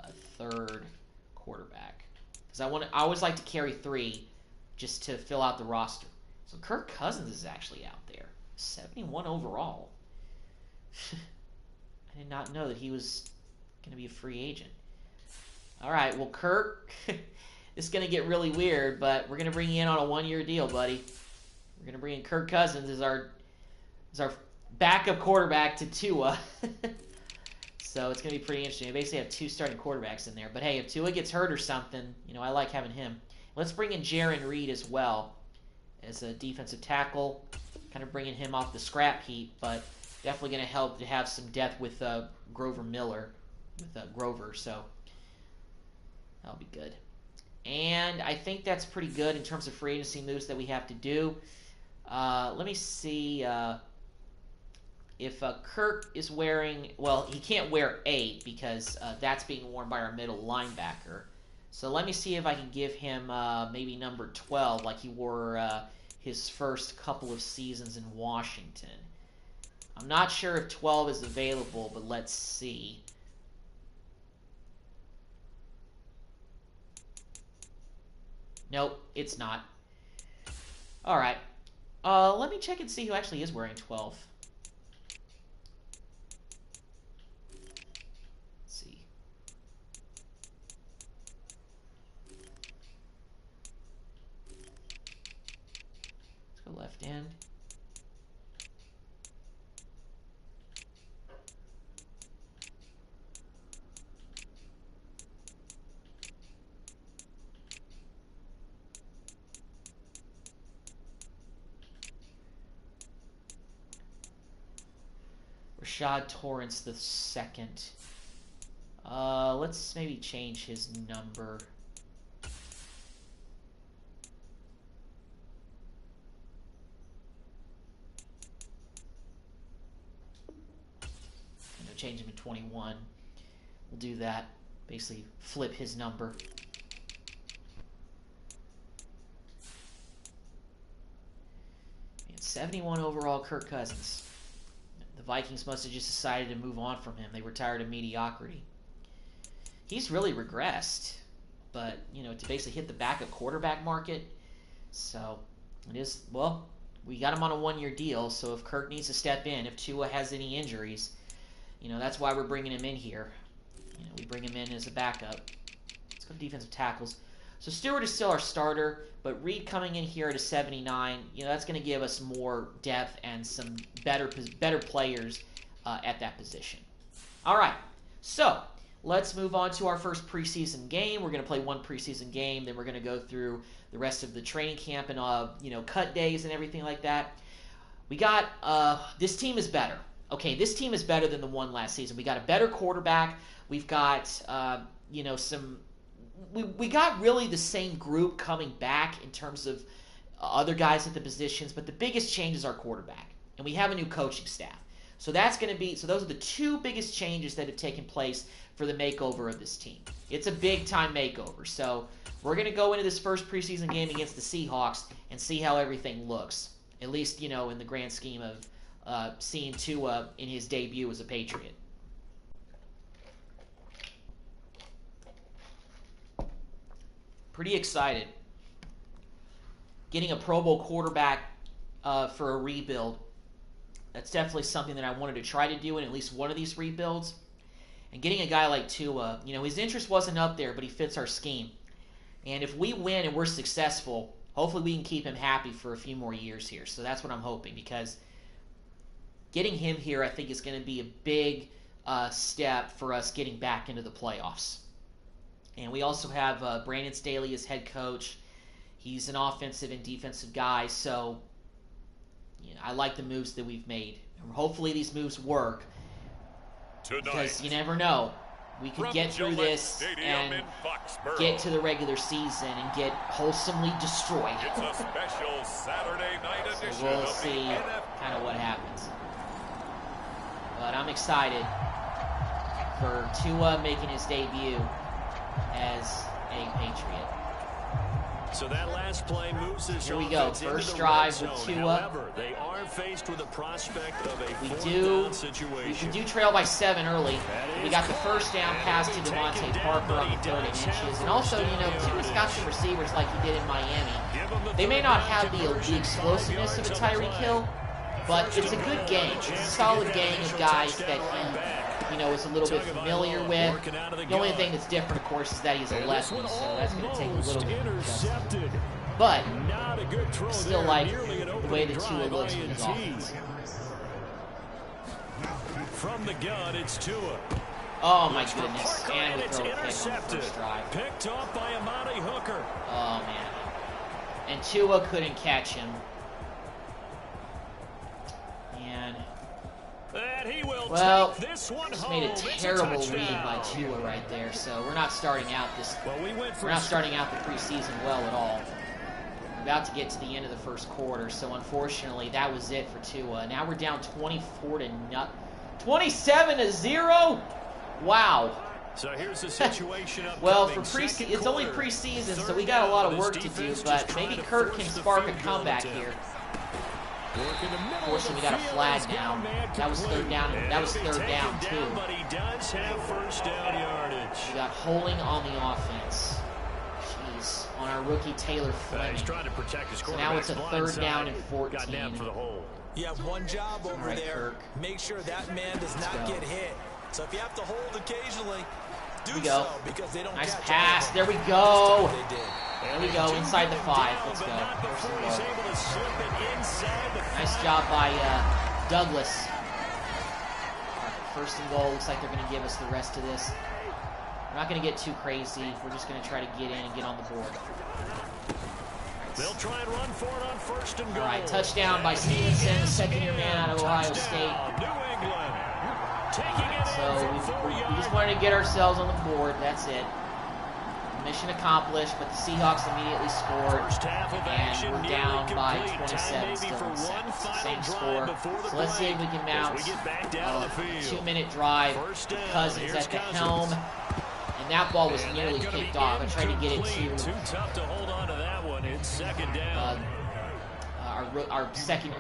a 3rd quarterback. Because I always like to carry 3 just to fill out the roster. So Kirk Cousins is actually out there, 71 overall. I did not know that he was going to be a free agent. All right, well, Kirk, this is going to get really weird, but we're going to bring you in on a 1-year deal, buddy. We're going to bring in Kirk Cousins as our backup quarterback to Tua. So it's going to be pretty interesting. We basically have 2 starting quarterbacks in there. But hey, if Tua gets hurt or something, you know, I like having him. Let's bring in Jaron Reed as well as a defensive tackle. Kind of bringing him off the scrap heap, but definitely going to help to have some depth with Grover Miller, with Grover. So that'll be good. And I think that's pretty good in terms of free agency moves that we have to do. Let me see... if Kirk is wearing, well, he can't wear 8 because that's being worn by our middle linebacker. So let me see if I can give him maybe number 12, like he wore his first couple of seasons in Washington. I'm not sure if 12 is available, but let's see. Nope, it's not. All right. Let me check and see who actually is wearing 12. Left end. Rashad Torrance the second. Let's maybe change his number. Change him to 21. We'll do that. Basically flip his number. And 71 overall, Kirk Cousins. The Vikings must have just decided to move on from him. They were tired of mediocrity. He's really regressed. But, you know, to basically hit the backup quarterback market. So, it is, well, we got him on a one-year deal. So if Kirk needs to step in, if Tua has any injuries, you know, that's why we're bringing him in here. You know, we bring him in as a backup. Let's go to defensive tackles. So Stewart is still our starter, but Reed coming in here at a 79, you know, that's going to give us more depth and some better players at that position. All right, so let's move on to our first preseason game. We're going to play one preseason game, then we're going to go through the rest of the training camp and, you know, cut days and everything like that. We got, this team is better. Okay, this team is better than the one last season. We got a better quarterback. We've got, you know, we got really the same group coming back in terms of other guys at the positions, but the biggest change is our quarterback. And we have a new coaching staff. So that's going to be, so those are the two biggest changes that have taken place for the makeover of this team. It's a big-time makeover. So we're going to go into this first preseason game against the Seahawks and see how everything looks, at least, you know, in the grand scheme of seeing Tua in his debut as a Patriot. Pretty excited. Getting a Pro Bowl quarterback for a rebuild, that's definitely something that I wanted to try to do in at least one of these rebuilds. And getting a guy like Tua, you know, his interest wasn't up there, but he fits our scheme. And if we win and we're successful, hopefully we can keep him happy for a few more years here. So that's what I'm hoping, because getting him here, I think, is going to be a big step for us getting back into the playoffs. And we also have Brandon Staley as head coach. He's an offensive and defensive guy, so you know, I like the moves that we've made. And hopefully these moves work, because you never know. We could get through this and get to the regular season and get wholesomely destroyed. It's a special Saturday night edition. So we'll see kind of what happens. But I'm excited for Tua making his debut as a Patriot. So that last play moves this. Here we go. First drive with Tua. However, they are faced with the prospect of a we do trail by 7 early. We got the first down pass to Devontae Parker on the 30 inches. And also, you know, Tua's got some receivers like he did in Miami. They may not have the explosiveness of a Tyreek Hill, but it's a good gang. It's a solid gang of guys that he, you know, is a little bit familiar with. The only thing that's different, of course, is that he's a lefty, so that's going to take a little bit of adjustment. But I still like the way that Tua looks with his offense. From the gun, it's Tua. Oh my goodness! And we throw a pick on the first drive. Picked off by Amani Hooker. Oh man! And Tua couldn't catch him. And he will take this one just home. Made a terrible read by Tua right there. So we're not starting out we're not starting out the preseason well at all. We're about to get to the end of the first quarter, so unfortunately that was it for Tua. Now we're down 27-0. Wow. So here's the situation. Well, for preseason, it's only preseason, so we got a lot of work to do. But maybe Kirk can spark a comeback here. Unfortunately, we got a flag now. That was third down. That was third down too. But he does have first down yardage. We got holding on the offense. Jeez, on our rookie Taylor Fleming. He's trying to protect his so now it's a third down and 14. Got down for the hole. You have one job over there. Kirk. Make sure that man does not get hit. So if you have to hold occasionally, do go. so, because they don't nice catch pass. There we go. There we go. Inside the 5. Let's go. Nice job by Douglas. First and goal. Looks like they're going to give us the rest of this. We're not going to get too crazy. We're just going to try to get in and get on the board. They'll try and run for it on first and goal. All right, touchdown by Stevenson, second-year man out of Ohio State. New England. So we just wanted to get ourselves on the board. That's it. Mission accomplished, but the Seahawks immediately scored, and we're down by 27 still in seconds. Same score. So let's see if we can mount a 2-minute drive with Cousins at the helm. And that ball was nearly picked off. I tried to get it to Too tough to hold on to that one. It's second down. our second,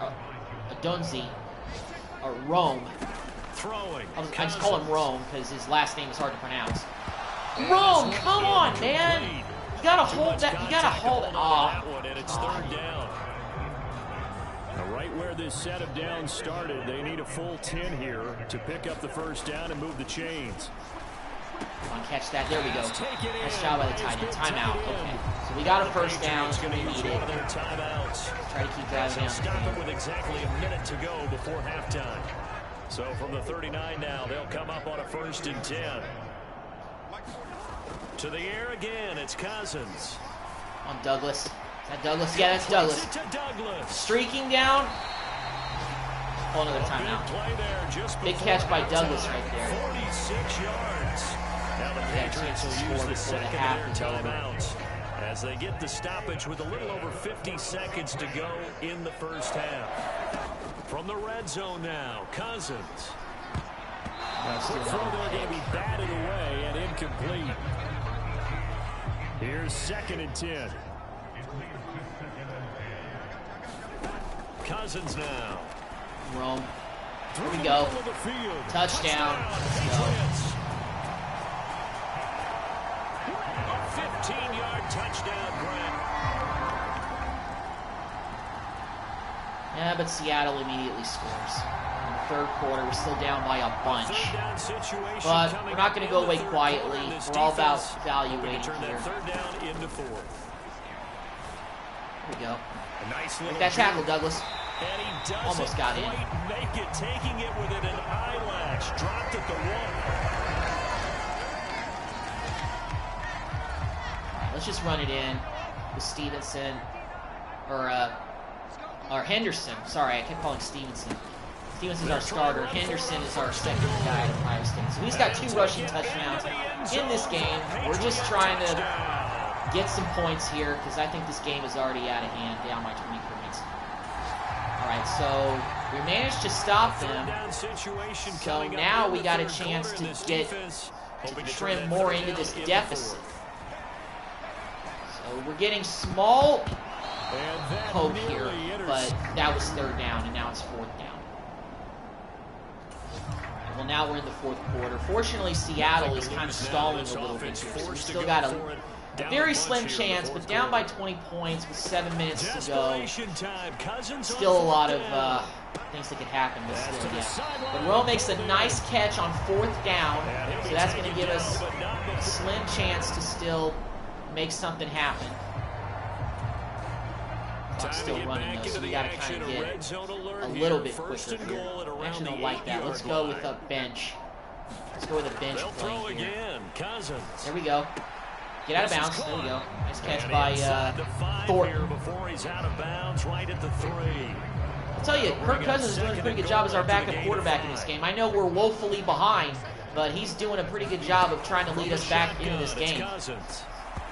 Adunzi, or Rome. I just call him Rome because his last name is hard to pronounce. Rome, come on, man! You gotta hold that. You gotta hold it off. It's third down. Now, right where this set of downs started, they need a full 10 here to pick up the first down and move the chains. Come on, catch that. There we go. Nice job by the tight end. Timeout. Okay. So we got a first down. We need it. Try to keep driving down. Stop it with exactly a minute to go before halftime. So from the 39 now, they'll come up on a 1st and 10. To the air again, it's Cousins. On Douglas. Is that Douglas? Yeah, that's Douglas. Streaking down. Oh, another timeout. Big catch by Douglas right there. 46 yards. Now the Patriots will use the second of their timeouts as they get the stoppage with a little over 50 seconds to go in the first half. From the red zone now, Cousins. Quick throw there going to be batted away and incomplete. Here's 2nd and 10. Cousins now. Rome. Here we go. Touchdown. Let's go. A 15-yard touchdown, Brent. Yeah, but Seattle immediately scores. In the third quarter, we're still down by a bunch. But we're not going to go away quietly. We're all about evaluating here. Here we go. Make that tackle, Douglas. And he doesn't almost got in. Make it, taking it within an eyelash. Dropped at the 1. Let's just run it in with Stevenson or Henderson. Sorry, I kept calling Stevenson. Stevenson's our starter. Henderson is our second guy at Ohio State. So he's got 2 rushing touchdowns in this game. We're just trying to get some points here because I think this game is already out of hand, down by 20 points. All right, so we managed to stop them. So now we got a chance to trim more into this deficit. So we're getting small hope here, but that was 3rd down, and now it's 4th down. Well, now we're in the 4th quarter. Fortunately, Seattle is kind of stalling a little bit here, so we still got a very slim chance, but down by 20 points with 7 minutes to go. Still a lot of things that could happen, but still, yeah. But Rowe makes a nice catch on 4th down, so that's going to give us a slim chance to still make something happen. I'm still running though, so we got to kind of get a little bit quicker here. I actually don't like that. Let's go with a bench. Let's go with a bench play here. There we go. Get out of bounds. There we go. Nice catch by Thornton. I'll tell you, Kirk Cousins is doing a pretty good job as our backup quarterback in this game. I know we're woefully behind, but he's doing a pretty good job of trying to lead us back into this game.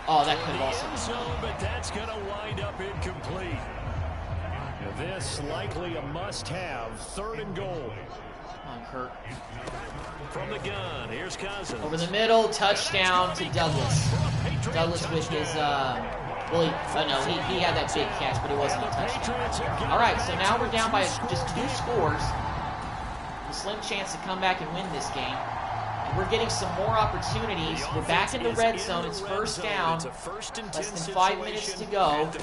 Oh, that could have also been. But that's going to wind up incomplete. This likely a must-have. 3rd and goal. Come on, Kirk. From the gun, here's Cousins. Over the middle, touchdown to Douglas. Douglas with his, he had that big catch, but it wasn't a touchdown. All right, so now we're down by just 2 scores. A slim chance to come back and win this game. We're getting some more opportunities. We're back in the red zone. It's 1st down. Less than 5 minutes to go. So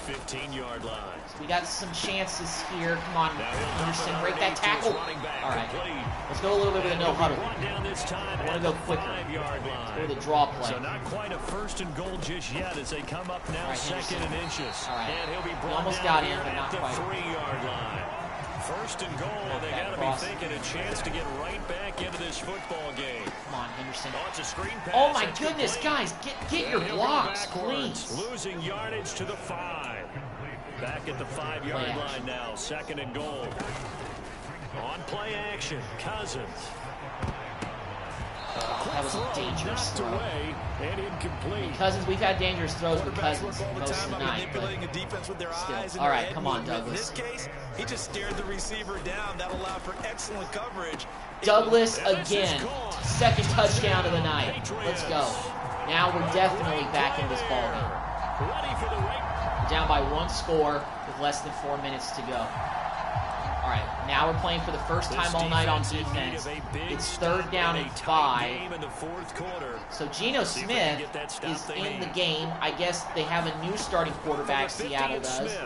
we got some chances here. Come on, Henderson, break that tackle. All right, let's go a little bit with a no huddle. I want to go quicker. Let's go with a draw play. So not quite a 1st and goal just yet as they come up now. Right, 2nd and inches. All right, and he'll be we almost got in, but not the quite. 3-yard line. 1st and goal, they got to be thinking a chance to get right back into this football game. Come on, Henderson. Oh, it's a screen pass. Oh my goodness, guys, get your blocks, please. Losing yardage to the 5. Back at the 5-yard line now, 2nd and goal. On play action, Cousins. That was a dangerous throw. Away and incomplete. Cousins, we've had dangerous throws with Cousins most of the night. Manipulating a defense with their eyes Still. and All their right, head come on, movement. Douglas. In this case, he just stared the receiver down. That allowed for excellent coverage. Douglas again. Second touchdown of the night. Let's go. Now we're definitely back in this ball game. Ready for the right. We're down by 1 score with less than 4 minutes to go. All right, now we're playing for the first time all night on defense. It's 3rd down and 5. So Geno Smith is in the game. I guess they have a new starting quarterback, Seattle does.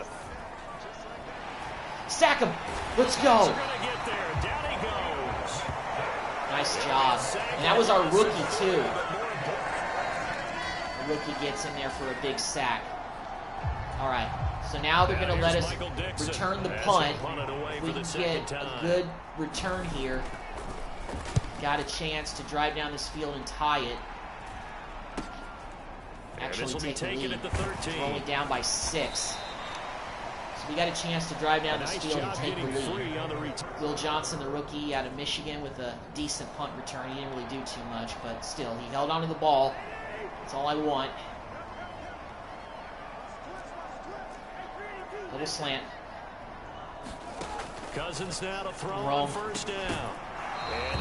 Sack him. Let's go. Nice job. And that was our rookie, too. The rookie gets in there for a big sack. All right. So now they're going to let us return the punt. If we can get a good return here, got a chance to drive down this field and tie it. Actually take the lead. We're only down by 6. So we got a chance to drive down this field and take the lead. Will Johnson, the rookie out of Michigan, with a decent punt return. He didn't really do too much, but still, he held on to the ball. That's all I want. Little slant. Cousins now to throw Rome. first down.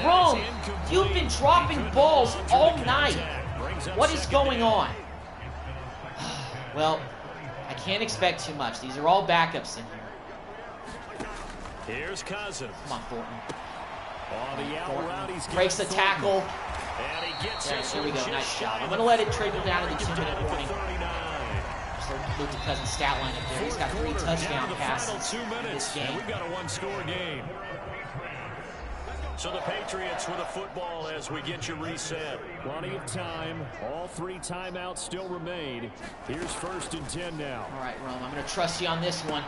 Rome, you've been dropping balls all night. What is going on? Well, I can't expect too much. These are all backups in here. Here's Cousins. Come on, Thornton. On the out route, he's breaks the tackle. And he gets There we go. Nice job. I'm going to let it trickle down to the 2-minute warning. Look at Cousins' stat line up there. He's got 3 touchdown passes in this game. We've got a 1-score game. So the Patriots with a football as we get you reset. Plenty of time. All 3 timeouts still remain. Here's 1st and 10 now. All right, Rome, I'm going to trust you on this one.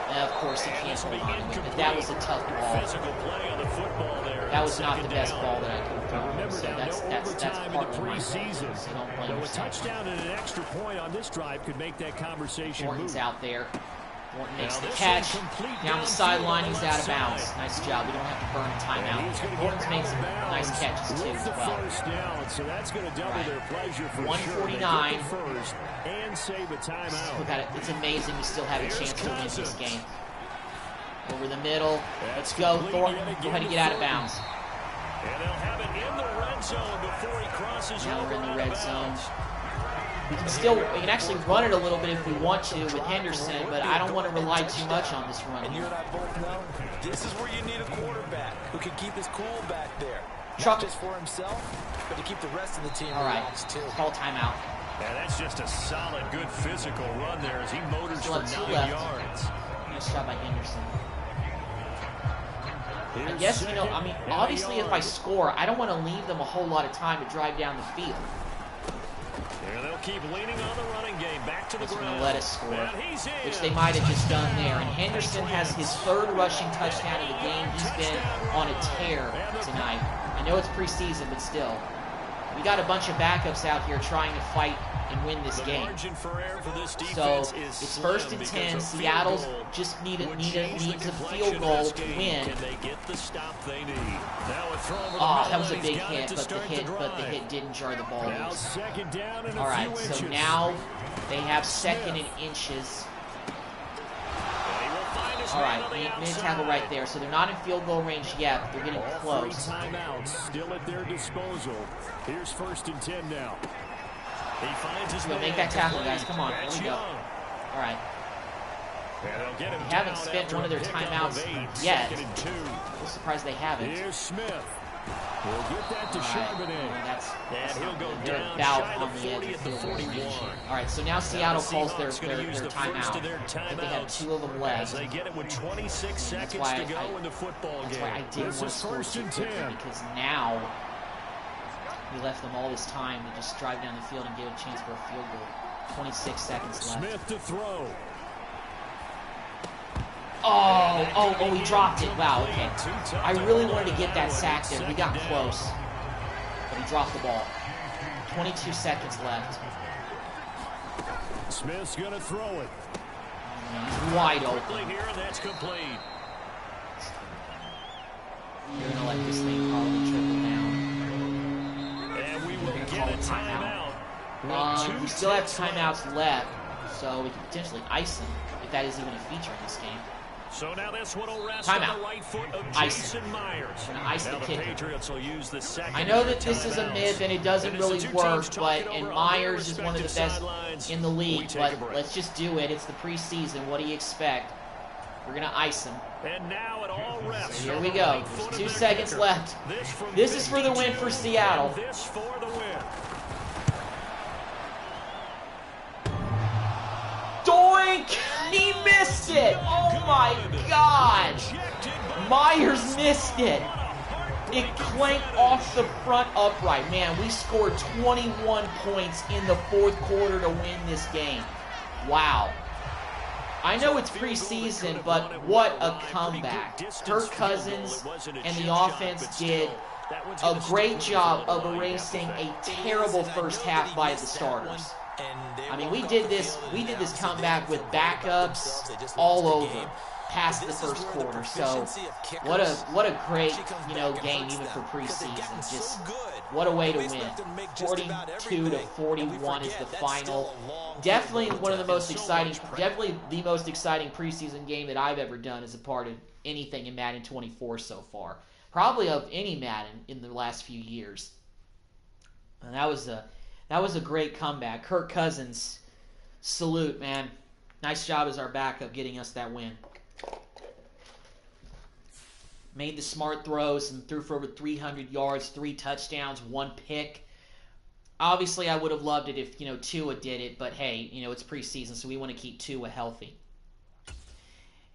Of course, he can't hold on to it, but that was a tough ball. Physical play on the football there. That was not the best ball that I could have thrown. Remember, So that's partly my fault. So don't blame a yourself. touchdown and an extra point on this drive could make that conversation Thornton's move. out there. Thornton makes Now the this catch. one complete Down the downfield sideline, on he's the out of left bounds. side. Nice job. We don't have to burn a And timeout. he's gonna get Thornton's out made of some bounds nice catches too with as the well. first down, so that's going to double Right. their pleasure for 149. sure. They get the first and save a timeout. Look at it. It's amazing we still have a chance to win this game. Over the middle. Let's go, Thornton. Go ahead and get out of bounds. And they'll have it in the red zone before he crosses Now over we're in the out red of zone. bounds. We can actually run it a little bit if we want to with Henderson, but I don't want to rely too much on this run And you here. and I both know this is where you need a quarterback who can keep his cool back there. Truck. Not just for himself, but to keep the rest of the team All right, relaxed too. call timeout. And that's just a solid, good physical run there as he motors Still for have 2 9 left. yards. Nice job by Henderson. I Here's guess, second and obviously a if I yard. score, I don't want to leave them a whole lot of time to drive down the field. And they'll keep leaning on the running game. Back to the Just going ground. to let us score, And he's in. which they might have just done there. And Henderson has his 3rd rushing touchdown of the game. He's been on a tear tonight. I know it's preseason, but still. We got a bunch of backups out here trying to fight and win this The game. margin for error for this So defense is it's slim 1st and because 10. a field Seattle's goal just needs would change the a complexion field of goal this to game. win. Can they get the stop they need? Now a throw over the Oh, middle, that was a and he's big got it hit, to but the start hit drive. didn't jar the ball Now loose. 2nd down and a All right, few so inches. now they have 2nd and inches. And he will find his All man right, on the mid outside. tackle right there. So they're not in field goal range yet, but they're getting All 3 close. timeouts still at their disposal. Here's 1st and 10 now. He finds his We'll man make that tackle, complete. guys. Come on, That's here we go. Young. All right, And they'll get him they haven't down spent after one of their a pickup timeouts of 8, yet. 2nd and 2. I'm surprised they haven't. Here's Smith. He'll get that to All right, Charbonnet. that's And he'll not go good. They're down about shy on of the 40 edge at of the field goal 41. range. All right, so now Seattle the calls their Seahawks gonna use the first timeout. of their I think they have timeouts 2 of them as left. they get it with 26 seconds why to go in the football That's game. why I didn't This want to is score 1st too and quickly 10. because now we left them all this time to just drive down the field and get a chance for a field goal. 26 seconds left. Smith to throw. Oh, he dropped it. Wow, okay. I really wanted to get that sack there. We got close. But he dropped the ball. 22 seconds left. Smith's going to throw it. He's wide Quickly open. here, and that's complete. You're going to let this thing probably trickle down. timeout. With We still have timeouts left, so we can potentially ice him if that is even a feature in this game. So now this one will rest Timeout. on the right foot of Ice Jason Myers. Gonna ice Now the the kicker. Patriots will use the second. I know that this is a myth and it doesn't really work, and Myers is one of the best in the league, but let's just do it. It's the preseason. What do you expect? We're going to ice him. And now it all rests. So here we go. There's 2 seconds left. This is for the win for Seattle. This for the win. Doink! He missed it! Oh my God! Myers missed it. It clanked off the front upright. Man, we scored 21 points in the 4th quarter to win this game. Wow. I know it's preseason, but what a comeback. Kirk Cousins and the offense did a great job of erasing a terrible first half by the starters. I mean, we did this comeback with backups all over past the first quarter. So what a great, game even for preseason. Just what a way to win. 42-41 is the final. Definitely one of the most exciting, definitely the most exciting preseason game that I've ever done as a part of anything in Madden 24 so far. Probably of any Madden in the last few years. And that was a great comeback. Kirk Cousins, salute, man. Nice job as our backup getting us that win. Made the smart throws and threw for over 300 yards, 3 touchdowns, 1 pick. Obviously, I would have loved it if, Tua did it, but hey, it's preseason, so we want to keep Tua healthy.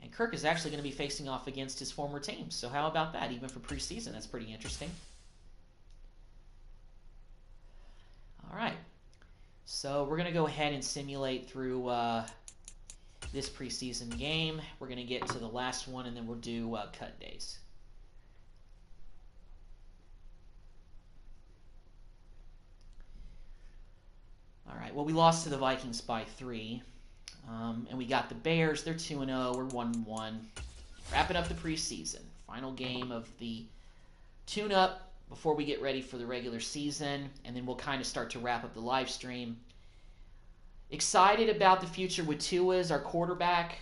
And Kirk is actually going to be facing off against his former team, so how about that? Even for preseason, that's pretty interesting. All right, so we're going to go ahead and simulate through this preseason game. We're going to get to the last one, and then we'll do cut days. All right, well, we lost to the Vikings by 3, and we got the Bears. They're 2-0. We're 1-1. Wrapping up the preseason. Final game of the tune-up before we get ready for the regular season, and then we'll kind of start to wrap up the live stream. Excited about the future with Tua as our quarterback,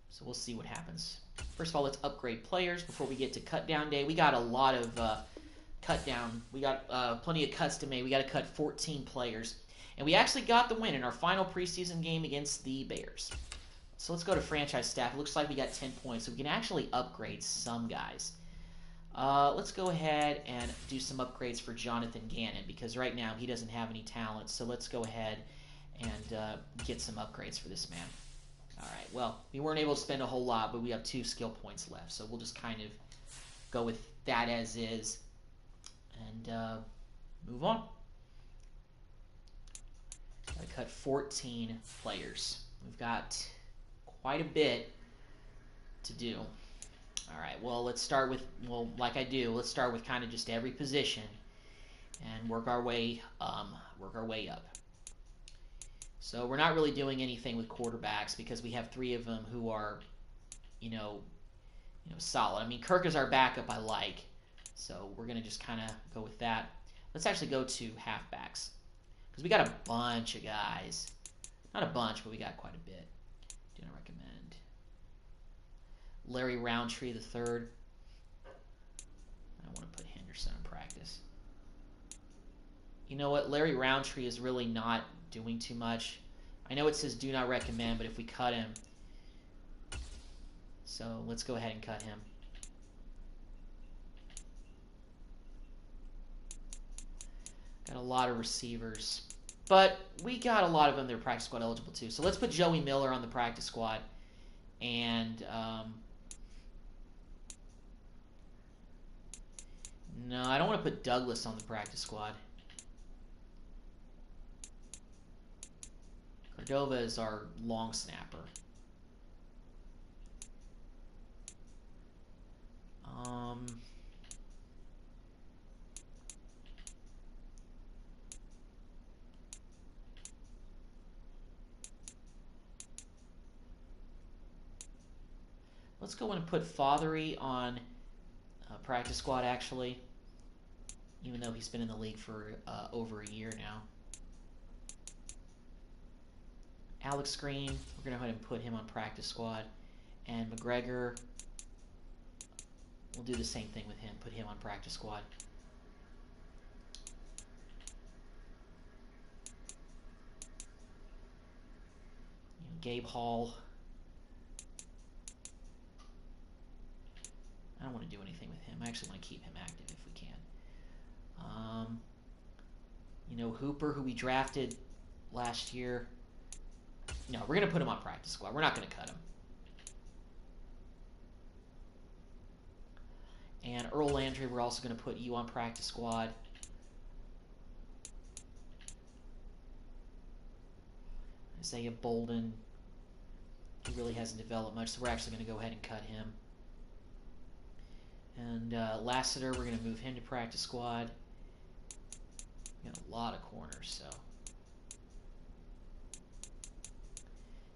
so we'll see what happens. First of all, let's upgrade players before we get to cut down day. We got a lot of cut down. We got plenty of cuts to make. We got to cut 14 players, and we actually got the win in our final preseason game against the Bears. So let's go to franchise staff. It looks like we got 10 points, so we can actually upgrade some guys. Let's go ahead and do some upgrades for Jonathan Gannon, because right now he doesn't have any talent. So let's go ahead and get some upgrades for this man. All right, well, we weren't able to spend a whole lot, but we have 2 skill points left. So we'll just kind of go with that as is and move on. Gotta cut 14 players. We've got quite a bit to do. All right, well, let's start with, like I do, let's start with kind of just every position and work our way up. So we're not really doing anything with quarterbacks because we have 3 of them who are, solid. I mean, Kirk is our backup I like, so we're going to just kind of go with that. Let's actually go to halfbacks because we got a bunch of guys. Not a bunch, but we got quite a bit. Do not recommend. Larry Roundtree the third. I don't want to put Henderson in practice. You know what? Larry Roundtree is really not doing too much. I know it says do not recommend, but if we cut him. So let's go ahead and cut him. Got a lot of receivers. But we got a lot of them that are practice squad eligible too. So let's put Joey Miller on the practice squad. And no, I don't want to put Douglas on the practice squad. Cordova is our long snapper. Let's go and put Fothery on practice squad, actually. even though he's been in the league for over a year now. Alex Green, we're going to go ahead and put him on practice squad. And McGregor, we'll do the same thing with him, put him on practice squad. Gabe Hall. I don't want to do anything with him. I actually want to keep him active if we can. Hooper, who we drafted last year. No, we're going to put him on practice squad. We're not going to cut him. And Earl Landry, we're also going to put you on practice squad. Isaiah Bolden, he really hasn't developed much, so we're actually going to go ahead and cut him. And Lassiter, we're going to move him to practice squad. We got a lot of corners, so.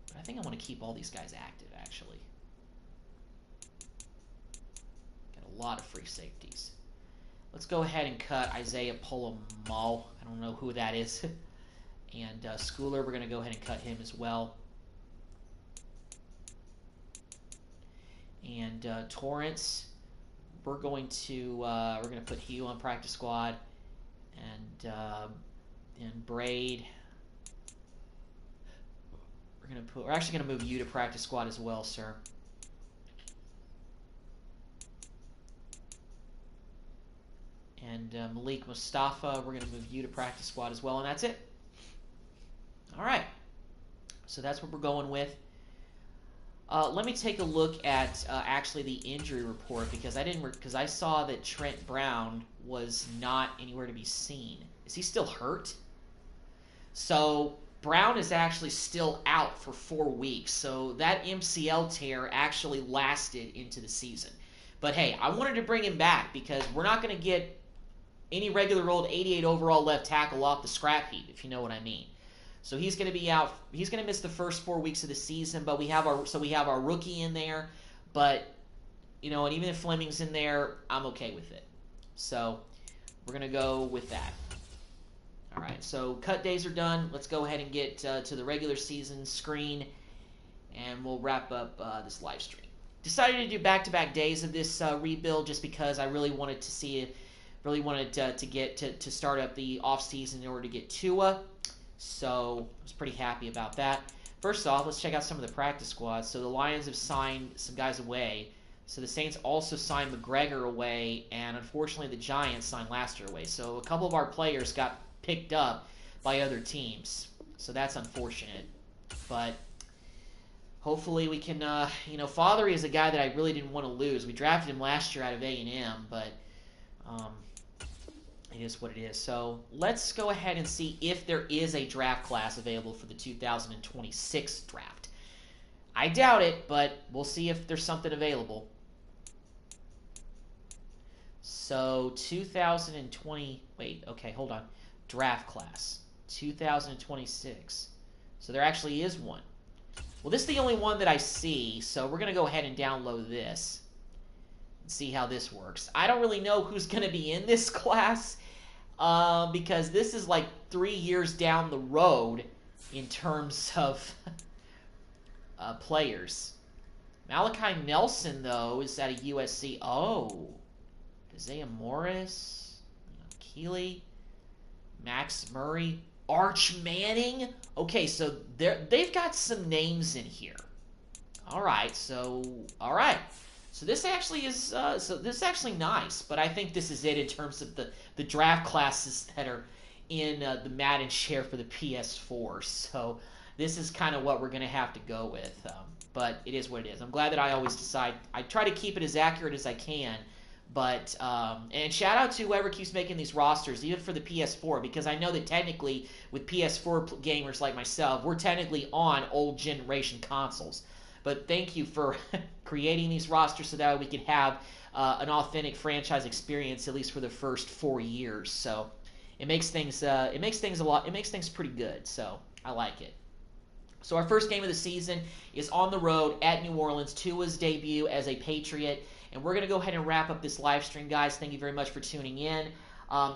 But I think I want to keep all these guys active, actually. Got a lot of free safeties. Let's go ahead and cut Isaiah Polomal. I don't know who that is. And Schooler, we're going to go ahead and cut him as well. And Torrance, we're going to put Hugh on practice squad, and Braid. We're actually going to move you to practice squad as well, sir. And Malik Mustafa, we're going to move you to practice squad as well, and that's it. All right, so that's what we're going with. Let me take a look at actually the injury report because I saw that Trent Brown was not anywhere to be seen. Is he still hurt? So Brown is actually still out for 4 weeks. So that MCL tear actually lasted into the season. But hey, I wanted to bring him back because we're not going to get any regular old 88 overall left tackle off the scrap heap, if you know what I mean. So he's going to be out. He's going to miss the first 4 weeks of the season, but we have our rookie in there. But and even if Fleming's in there, I'm okay with it. So we're going to go with that. All right. So cut days are done. Let's go ahead and get to the regular season screen, and we'll wrap up this live stream. Decided to do back-to-back days of this rebuild just because I really wanted to get to start up the offseason in order to get Tua. So I was pretty happy about that. First off, let's check out some of the practice squads. So the Lions have signed some guys away. So the Saints also signed McGregor away, and unfortunately the Giants signed Lassiter away. So a couple of our players got picked up by other teams. So that's unfortunate. But hopefully we can, Fathery is a guy that I really didn't want to lose. We drafted him last year out of A&M, but it is what it is. So let's go ahead and see if there is a draft class available for the 2026 draft. I doubt it, but we'll see if there's something available. So 2020, hold on. Draft class, 2026. So there actually is one. Well, this is the only one that I see, so we're going to go ahead and download this and see how this works. I don't really know who's going to be in this class because this is like 3 years down the road in terms of players. Malachi Nelson, though, is at a USC. Oh, Isaiah Morris, Keeley, Max Murray, Arch Manning. Okay, so they've got some names in here. All right. So this actually is this is actually nice, but I think this is it in terms of the draft classes that are in the Madden share for the PS4. So this is kind of what we're going to have to go with, but it is what it is. I'm glad that I always decide. I try to keep it as accurate as I can. But, and shout out to whoever keeps making these rosters, even for the PS4, because I know that technically with PS4 gamers like myself, we're technically on old generation consoles. But thank you for creating these rosters so that we can have an authentic franchise experience, at least for the first 4 years. So it makes things pretty good. So I like it. So our first game of the season is on the road at New Orleans, Tua's debut as a Patriot. And we're going to go ahead and wrap up this live stream, guys. Thank you very much for tuning in.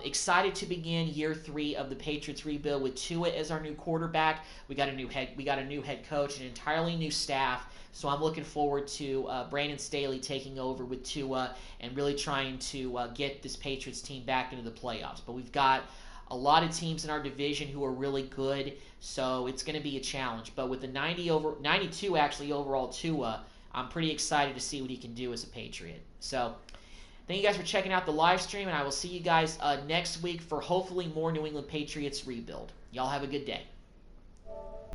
Excited to begin year 3 of the Patriots rebuild with Tua as our new quarterback. We got a new head coach, an entirely new staff. So I'm looking forward to Brandon Staley taking over with Tua and really trying to get this Patriots team back into the playoffs. But we've got a lot of teams in our division who are really good, so it's going to be a challenge. But with the 92 actually overall Tua, I'm pretty excited to see what he can do as a Patriot. So thank you guys for checking out the live stream, and I will see you guys next week for hopefully more New England Patriots rebuild. Y'all have a good day.